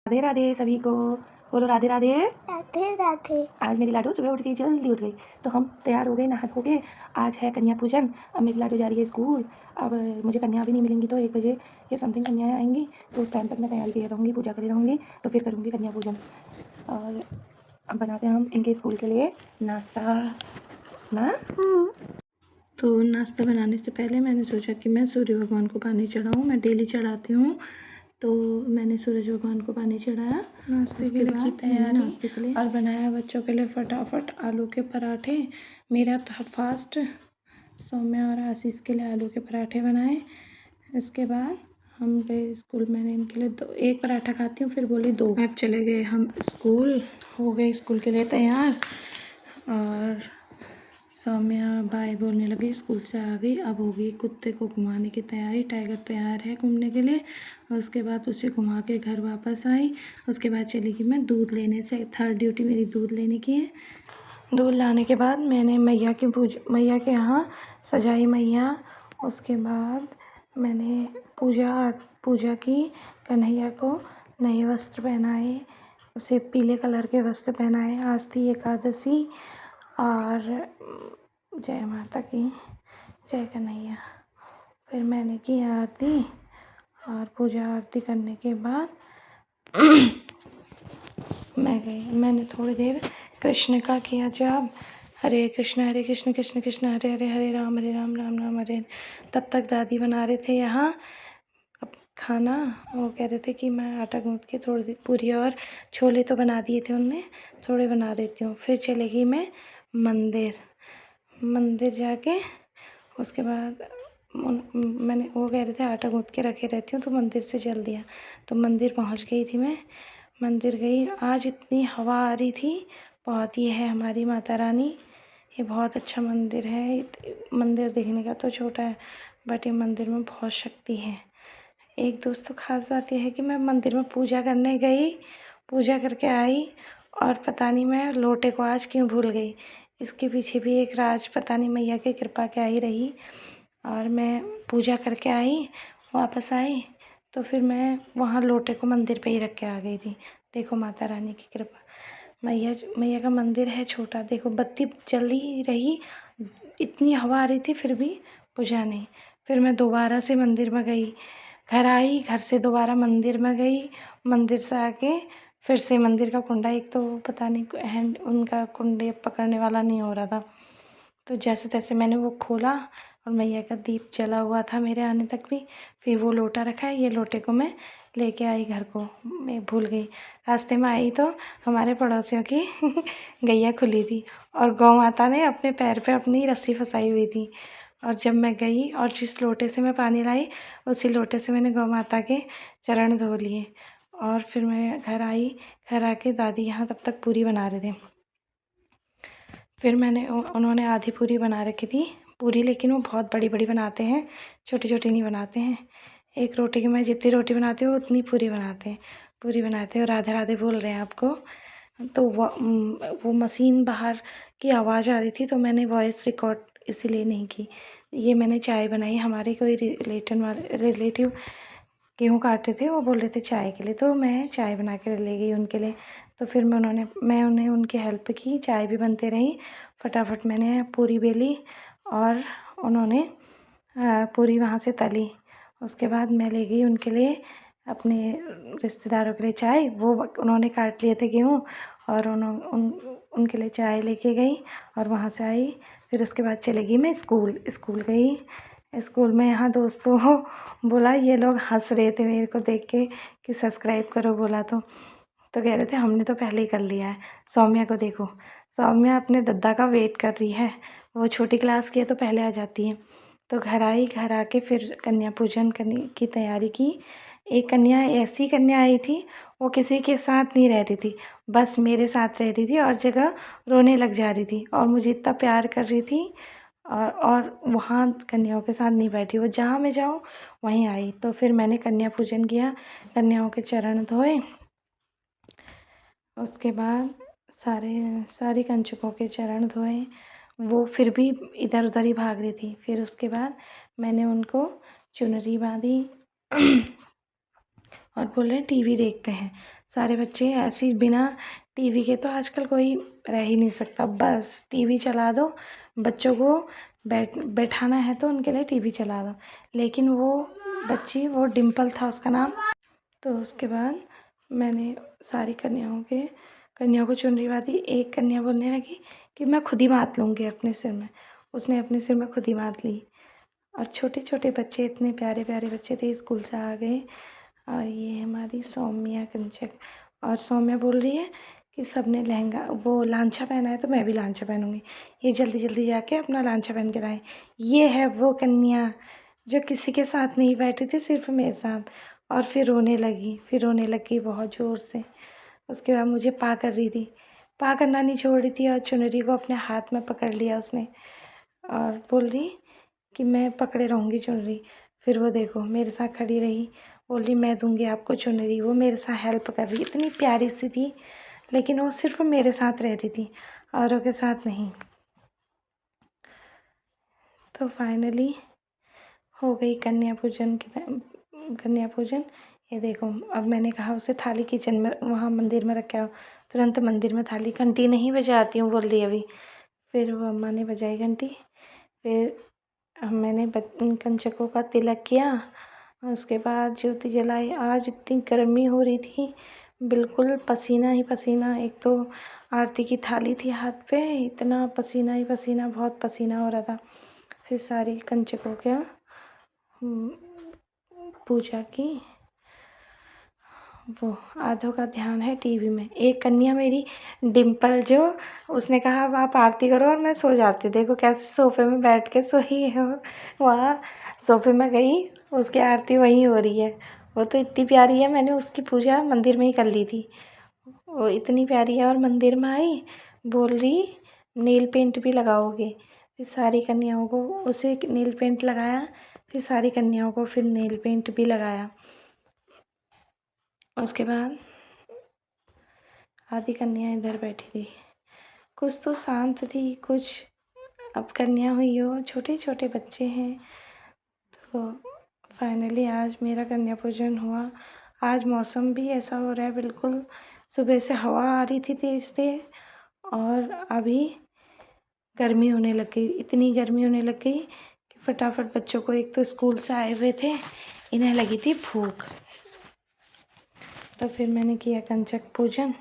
राधे राधे सभी को, बोलो राधे राधे। राधे राधे। आज मेरी लाडू सुबह उठ गई, जल्दी उठ गई, तो हम तैयार हो गए, नहा धो के। आज है कन्या पूजन। अब मेरी लाडू जा रही है स्कूल। अब मुझे कन्या भी नहीं मिलेंगी, तो 1 बजे या समथिंग कन्याएँ आएंगी, तो उस टाइम तक मैं तैयारी किए रहूँगी, पूजा करे रहूँगी, तो फिर करूँगी कन्या पूजन। और अब बनाते हैं हम इनके स्कूल के लिए नाश्ता ना। तो नाश्ता बनाने से पहले मैंने सोचा कि मैं सूर्य भगवान को पानी चढ़ाऊँ। मैं डेली चढ़ाती हूँ, तो मैंने सूरज भगवान को पानी चढ़ाया। नाश्ते के लिए की तैयारी नाश्ते के लिए, और बनाया बच्चों के लिए फटाफट आलू के पराठे। मेरा था फास्ट। सौम्या और आशीष के लिए आलू के पराठे बनाए। इसके बाद हम गए स्कूल। मैंने इनके लिए 1 पराठा खाती हूँ, फिर बोली 2। अब चले गए हम स्कूल, हो गए स्कूल के लिए तैयार। और सौम्या बाय बोलने लगी, स्कूल से आ गई। अब होगी कुत्ते को घुमाने की तैयारी। टाइगर तैयार है घूमने के लिए। और उसके बाद उसे घुमा के घर वापस आई। उसके बाद चली गई मैं दूध लेने। से 3rd ड्यूटी मेरी दूध लेने की है। दूध लाने के बाद मैंने मैया के यहाँ सजाई मैया। उसके बाद मैंने पूजा की। कन्हैया को नए वस्त्र पहनाए, उसे पीले कलर के वस्त्र पहनाए। आज थी एकादशी। और जय माता की, जय कन्हैया। फिर मैंने की आरती, और पूजा आरती करने के बाद मैंने थोड़ी देर कृष्ण का किया जाप। हरे कृष्ण कृष्ण कृष्ण हरे हरे, हरे राम राम राम हरे। तब तक दादी बना रहे थे यहाँ अब खाना। वो कह रहे थे कि मैं आटा गूँथ के थोड़ी देर पूरी और छोले तो बना दिए थे उनने, थोड़े बना देती हूँ। फिर चलेगी मैं मंदिर जाके। उसके बाद मैंने वो कह रहे थे आटा गूँथ के रखे रहती हूँ, तो मंदिर से चल दिया। तो मंदिर पहुँच गई थी मैं। मंदिर गई। आज इतनी हवा आ रही थी बहुत। ये है हमारी माता रानी। ये बहुत अच्छा मंदिर है। मंदिर दिखने का तो छोटा है, बट ये मंदिर में बहुत शक्ति है। एक दोस्तों ख़ास बात यह है कि मैं मंदिर में पूजा करने गई, पूजा करके आई, और पता नहीं मैं लोटे को आज क्यों भूल गई। इसके पीछे भी एक राज, पता नहीं मैया की कृपा क्या ही रही। और मैं पूजा करके आई, वापस आई, तो फिर मैं वहाँ लोटे को मंदिर पे ही रख के आ गई थी। देखो माता रानी की कृपा। मैया का मंदिर है छोटा। देखो बत्ती जल ही रही, इतनी हवा आ रही थी, फिर भी पूजा नहीं। फिर मैं दोबारा से मंदिर में गई, घर आई, घर से दोबारा मंदिर में गई। मंदिर से आके फिर से मंदिर का कुंडा, एक तो पता नहीं हैंड उनका कुंडे पकड़ने वाला नहीं हो रहा था, तो जैसे तैसे मैंने वो खोला, और मैया का दीप जला हुआ था मेरे आने तक भी। फिर वो लोटा रखा है, ये लोटे को मैं लेके आई घर को। मैं भूल गई। रास्ते में आई तो हमारे पड़ोसियों की गैया खुली थी, और गौ माता ने अपने पैर पे अपनी रस्सी फंसाई हुई थी। और जब मैं गई और जिस लोटे से मैं पानी लाई, उसी लोटे से मैंने गौ माता के चरण धो लिए। और फिर मैं घर आई। घर आके दादी यहाँ तब तक पूरी बना रहे थे। फिर उन्होंने आधी पूरी बना रखी थी पूरी, लेकिन वो बहुत बड़ी बड़ी बनाते हैं, छोटी छोटी नहीं बनाते हैं। एक रोटी की मैं जितनी रोटी बनाती हूँ उतनी पूरी बनाते हैं। और राधे राधे बोल रहे हैं आपको। तो वो मशीन बाहर की आवाज़ आ रही थी, तो मैंने वॉइस रिकॉर्ड इसीलिए नहीं की। ये मैंने चाय बनाई। हमारे कोई रिलेटिव गेहूँ काट रहे थे, वो बोल रहे थे चाय के लिए, तो मैं चाय बना के ले गई उनके लिए। तो फिर मैं उन्हें उनकी हेल्प की, चाय भी बनते रही। फटाफट मैंने पूरी बेली, और उन्होंने पूरी वहाँ से तली। उसके बाद मैं ले गई उनके लिए, अपने रिश्तेदारों के लिए चाय। वो उन्होंने काट लिए थे गेहूँ, और उनके लिए चाय लेके गई, और वहाँ से आई। फिर उसके बाद चली गई मैं स्कूल गई। स्कूल में यहाँ दोस्तों बोला, ये लोग हंस रहे थे मेरे को देख के कि सब्सक्राइब करो बोला, तो कह रहे थे हमने तो पहले ही कर लिया है। सौम्या को देखो, सौम्या अपने दद्दा का वेट कर रही है। वो छोटी क्लास की है तो पहले आ जाती है। तो घर आई, घर आके फिर कन्या पूजन करने की तैयारी की। एक कन्या, ऐसी कन्या आई थी, वो किसी के साथ नहीं रह रही थी, बस मेरे साथ रह रही थी, और जगह रोने लग जा रही थी, और मुझे इतना प्यार कर रही थी। और वहाँ कन्याओं के साथ नहीं बैठी, वो जहाँ मैं जाऊँ वहीं आई। तो फिर मैंने कन्या पूजन किया, कन्याओं के चरण धोए। उसके बाद सारी कंजकों के चरण धोए। वो फिर भी इधर उधर ही भाग रही थी। फिर उसके बाद मैंने उनको चुनरी बांधी और बोले टीवी देखते हैं। सारे बच्चे ऐसे ही बिना टीवी के तो आजकल कोई रह ही नहीं सकता। बस टीवी चला दो, बच्चों को बैठाना है तो उनके लिए टीवी चला दो। लेकिन वो बच्ची, वो डिम्पल था उसका नाम। तो उसके बाद मैंने सारी कन्याओं को चुनरी बांधी। एक कन्या बोलने लगी कि मैं खुद ही बांध लूँगी अपने सिर में। उसने अपने सिर में खुद ही बांध ली। और छोटे छोटे बच्चे, इतने प्यारे प्यारे बच्चे थे, स्कूल से आ गए। और ये हमारी सौम्या कंचक, और सौम्या बोल रही है कि सबने लहंगा, वो लांछा पहना है तो मैं भी लांछा पहनूंगी। ये जल्दी जल्दी जाके अपना लांछा पहन के लाए। ये है वो कन्या जो किसी के साथ नहीं बैठी थी, सिर्फ मेरे साथ। और फिर रोने लगी बहुत ज़ोर से। उसके बाद मुझे पा कर रही थी, पा करना नहीं छोड़ रही थी, और चुनरी को अपने हाथ में पकड़ लिया उसने और बोल रही कि मैं पकड़े रहूँगी चुनरी। फिर वो देखो मेरे साथ खड़ी रही, बोल रही मैं दूँगी आपको चुनरी। वो मेरे साथ हेल्प कर रही, इतनी प्यारी सी थी। लेकिन वो सिर्फ मेरे साथ रह रही थी, औरों के साथ नहीं। तो फाइनली हो गई कन्या पूजन। ये देखो, अब मैंने कहा उसे थाली किचन में, वहाँ मंदिर में रख के आओ। तुरंत मंदिर में थाली, घंटी नहीं बजाती हूँ बोल रही अभी। फिर वो अम्मा ने बजाई घंटी। फिर मैंने कंचकों का तिलक किया। उसके बाद ज्योति जलाई। आज इतनी गर्मी हो रही थी, बिल्कुल पसीना ही पसीना। एक तो आरती की थाली थी हाथ पे, इतना पसीना ही पसीना, बहुत पसीना हो रहा था। फिर सारी कंचकों का पूजा की। वो आधों का ध्यान है टीवी में। एक कन्या मेरी डिम्पल, जो उसने कहा अब आप आरती करो और मैं सो जाती। देखो कैसे सोफे में बैठ के सोई है वो। वहाँ सोफे में गई, उसकी आरती वहीं हो रही है। वो तो इतनी प्यारी है, मैंने उसकी पूजा मंदिर में ही कर ली थी। वो इतनी प्यारी है। और मंदिर में आई, बोल रही नेल पेंट भी लगाओगे। फिर सारी कन्याओं को उसे नेल पेंट लगाया। फिर सारी कन्याओं को फिर नेल पेंट भी लगाया। उसके बाद आधी कन्या इधर बैठी थी, कुछ तो शांत थी, कुछ अब कन्या हुई हो, छोटे छोटे बच्चे हैं। तो फाइनली आज मेरा कन्या पूजन हुआ। आज मौसम भी ऐसा हो रहा है, बिल्कुल सुबह से हवा आ रही थी तेज तेज, और अभी गर्मी होने लग गई। इतनी गर्मी होने लग गई कि फटाफट बच्चों को, एक तो स्कूल से आए हुए थे, इन्हें लगी थी भूख। तो फिर मैंने किया कंचक पूजन।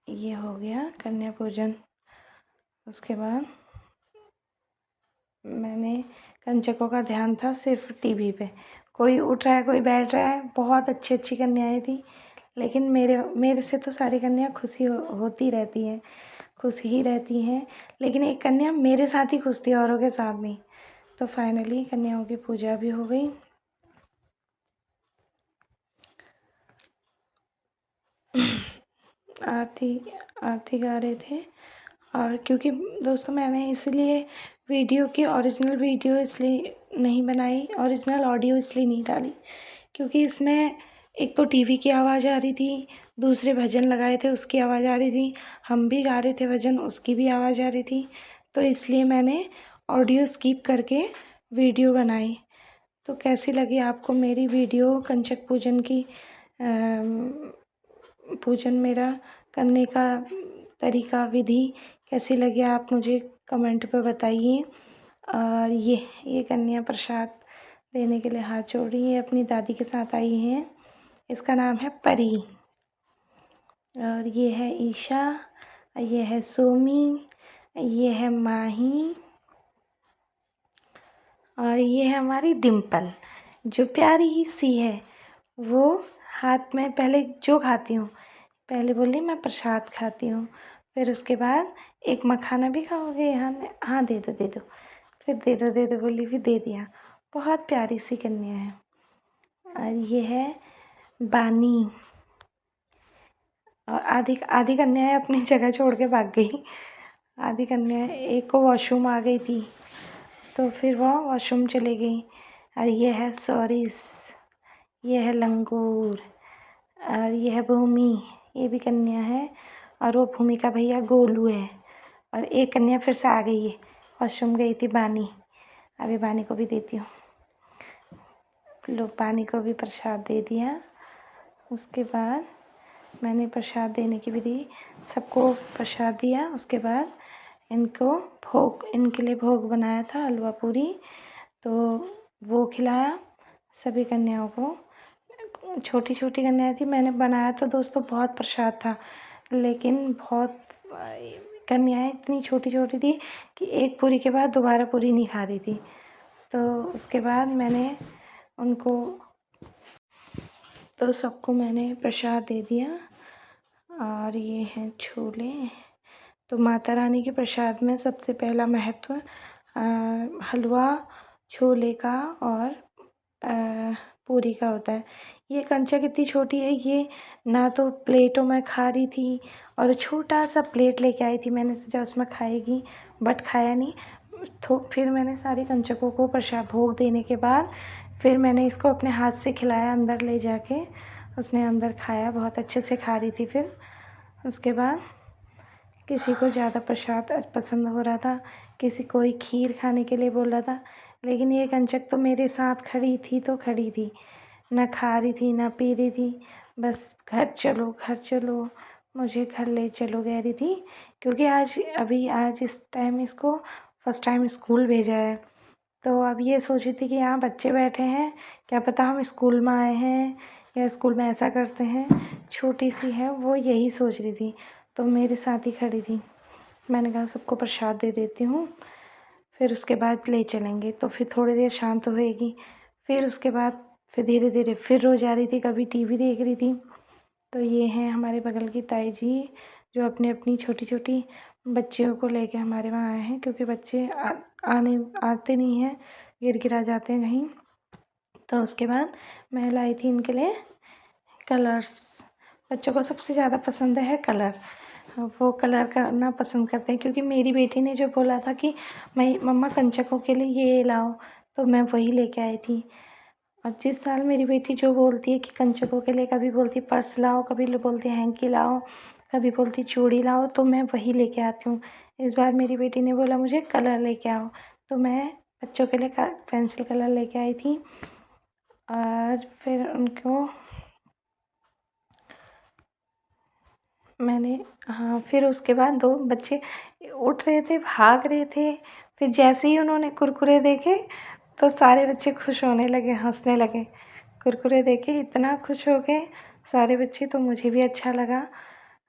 ये हो गया कन्या पूजन। उसके बाद मैंने कंचकों का ध्यान था सिर्फ टीवी पे। कोई उठ रहा है, कोई बैठ रहा है। बहुत अच्छी अच्छी कन्याएं थी, लेकिन मेरे से तो सारी कन्या खुशी होती रहती हैं, खुश ही रहती हैं। लेकिन एक कन्या मेरे साथ ही खुश थी, औरों के साथ नहीं। तो फाइनली कन्याओं की पूजा भी हो गई। आरती गा रहे थे। और क्योंकि दोस्तों मैंने इसलिए वीडियो की ओरिजिनल वीडियो इसलिए नहीं बनाई, ओरिजिनल ऑडियो इसलिए नहीं डाली, क्योंकि इसमें एक तो टीवी की आवाज़ आ रही थी, दूसरे भजन लगाए थे उसकी आवाज़ आ रही थी, हम भी गा रहे थे भजन, उसकी भी आवाज़ आ रही थी। तो इसलिए मैंने ऑडियो स्किप करके वीडियो बनाई। तो कैसी लगी आपको मेरी वीडियो कंचक पूजन की? पूजन मेरा करने का तरीका, विधि कैसी लगी आप मुझे कमेंट पे बताइए। और ये कन्या प्रसाद देने के लिए हाथ जोड़ रही है, अपनी दादी के साथ आई हैं। इसका नाम है परी। और ये है ईशा, ये है सोमी, ये है माही, और ये है हमारी डिम्पल जो प्यारी सी है। वो हाथ में पहले जो खाती हूँ, पहले बोली मैं प्रसाद खाती हूँ, फिर उसके बाद एक मखाना भी खाओगे? हाँ दे दो। फिर दे दो बोली, फिर दे दिया। बहुत प्यारी सी कन्या है। और ये है बानी। और आधी आधी कन्याएं अपनी जगह छोड़ के भाग गई। आधी कन्याएं, एक को वॉशरूम आ गई थी तो फिर वह वॉशरूम चली गई। और ये है सॉरिस, ये है लंगूर, और ये है भूमि, ये भी कन्या है। और वो भूमि का भैया गोलू है। और एक कन्या फिर से आ गई है, वॉशरूम गई थी बानी। अभी बानी को भी देती हूँ। लोग पानी को भी प्रसाद दे दिया। उसके बाद मैंने प्रसाद देने की विधि, सबको प्रसाद दिया। उसके बाद इनके लिए भोग बनाया था, हलवा पूरी, तो वो खिलाया सभी कन्याओं को। छोटी छोटी कन्याएँ थी, मैंने बनाया तो दोस्तों बहुत प्रसाद था, लेकिन बहुत कन्याएँ इतनी छोटी छोटी थी कि एक पूरी के बाद दोबारा पूरी नहीं खा रही थी। तो उसके बाद मैंने उनको तो सबको मैंने प्रसाद दे दिया। और ये हैं छोले। तो माता रानी के प्रसाद में सबसे पहला महत्व हलवा, छोले का और पूरी का होता है। ये कंचा कितनी छोटी है, ये ना तो प्लेटों में खा रही थी, और छोटा सा प्लेट लेके आई थी, मैंने सोचा उसमें खाएगी, बट खाया नहीं। तो फिर मैंने सारे कंचकों को प्रसाद भोग देने के बाद फिर मैंने इसको अपने हाथ से खिलाया, अंदर ले जाके उसने अंदर खाया, बहुत अच्छे से खा रही थी। फिर उसके बाद किसी को ज़्यादा प्रसाद पसंद हो रहा था, किसी कोई खीर खाने के लिए बोल रहा था, लेकिन ये कंचक तो मेरे साथ खड़ी थी तो खड़ी थी, ना खा रही थी ना पी रही थी, बस घर चलो मुझे घर ले चलो कह रही थी। क्योंकि आज इस टाइम इसको फर्स्ट टाइम स्कूल भेजा है, तो अब ये सोच रही थी कि यहाँ बच्चे बैठे हैं, क्या पता हम स्कूल में आए हैं या स्कूल में ऐसा करते हैं, छोटी सी है वो यही सोच रही थी, तो मेरे साथ ही खड़ी थी। मैंने कहा सबको प्रसाद दे देती हूँ, फिर उसके बाद ले चलेंगे, तो फिर थोड़ी देर शांत होएगी, फिर उसके बाद फिर धीरे धीरे फिर रो जा रही थी, कभी टीवी देख रही थी। तो ये हैं हमारे बगल की ताई जी, जो अपनी अपनी छोटी छोटी बच्चियों को लेके हमारे वहाँ आए हैं, क्योंकि बच्चे आते नहीं हैं, गिर गिरा जाते हैं कहीं। तो उसके बाद मैं लाई थी इनके लिए कलर्स। बच्चों को सबसे ज़्यादा पसंद है कलर, वो कलर करना पसंद करते हैं। क्योंकि मेरी बेटी ने जो बोला था कि मैं मम्मा कंचकों के लिए ये लाओ, तो मैं वही लेके आई थी। और जिस साल मेरी बेटी जो बोलती है कि कंचकों के लिए, कभी बोलती पर्स लाओ, कभी बोलती हैंकी लाओ, कभी बोलती चूड़ी लाओ, तो मैं वही लेके आती हूँ। इस बार मेरी बेटी ने बोला मुझे कलर लेके आओ, तो मैं बच्चों के लिए पेंसिल कलर लेके आई थी। और फिर उनको मैंने फिर उसके बाद 2 बच्चे उठ रहे थे, भाग रहे थे, फिर जैसे ही उन्होंने कुरकुरे देखे तो सारे बच्चे खुश होने लगे, हंसने लगे। कुरकुरे देखे इतना खुश हो गए सारे बच्चे, तो मुझे भी अच्छा लगा।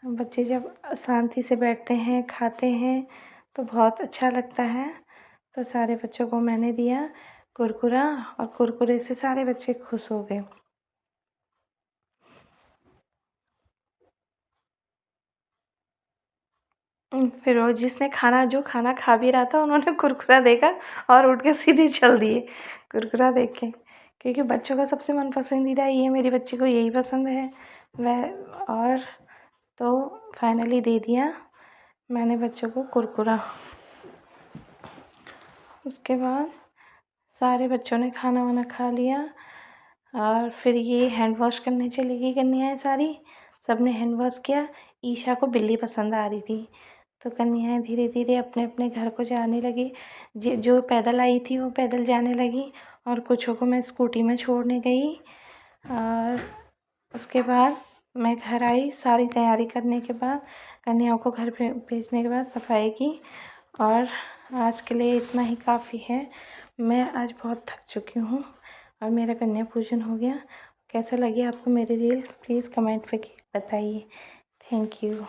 बच्चे जब शांति से बैठते हैं, खाते हैं, तो बहुत अच्छा लगता है। तो सारे बच्चों को मैंने दिया कुरकुरा, और कुरकुरे से सारे बच्चे खुश हो गए। फिर वो जिसने जो खाना खा भी रहा था, उन्होंने कुरकुरा देखा और उठ के सीधे चल दिए कुरकुरा देख के, क्योंकि बच्चों का सबसे मन पसंदीदा ये मेरी बच्ची को यही पसंद है वह। और तो फाइनली दे दिया मैंने बच्चों को कुरकुरा। उसके बाद सारे बच्चों ने खाना वाना खा लिया, और फिर ये हैंड वॉश करने चली गई कन्याएँ सारी, सब ने हैंड वॉश किया। ईशा को बिल्ली पसंद आ रही थी, तो कन्याएँ धीरे धीरे अपने अपने घर को जाने लगी। जो पैदल आई थी वो पैदल जाने लगी, और कुछों को मैं स्कूटी में छोड़ने गई। और उसके बाद मैं घर आई, सारी तैयारी करने के बाद, कन्याओं को घर भेजने के बाद सफाई की। और आज के लिए इतना ही काफ़ी है। मैं आज बहुत थक चुकी हूँ, और मेरा कन्या पूजन हो गया। कैसा लगी आपको मेरी रील, प्लीज़ कमेंट पे बताइए। Thank you.